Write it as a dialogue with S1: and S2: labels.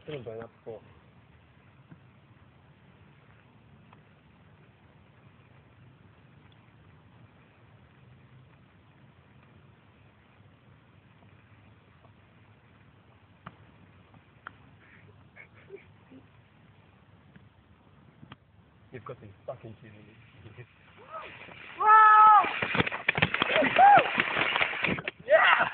S1: Still going up before. You've got these fucking cheese.
S2: Wow!
S1: Yeah!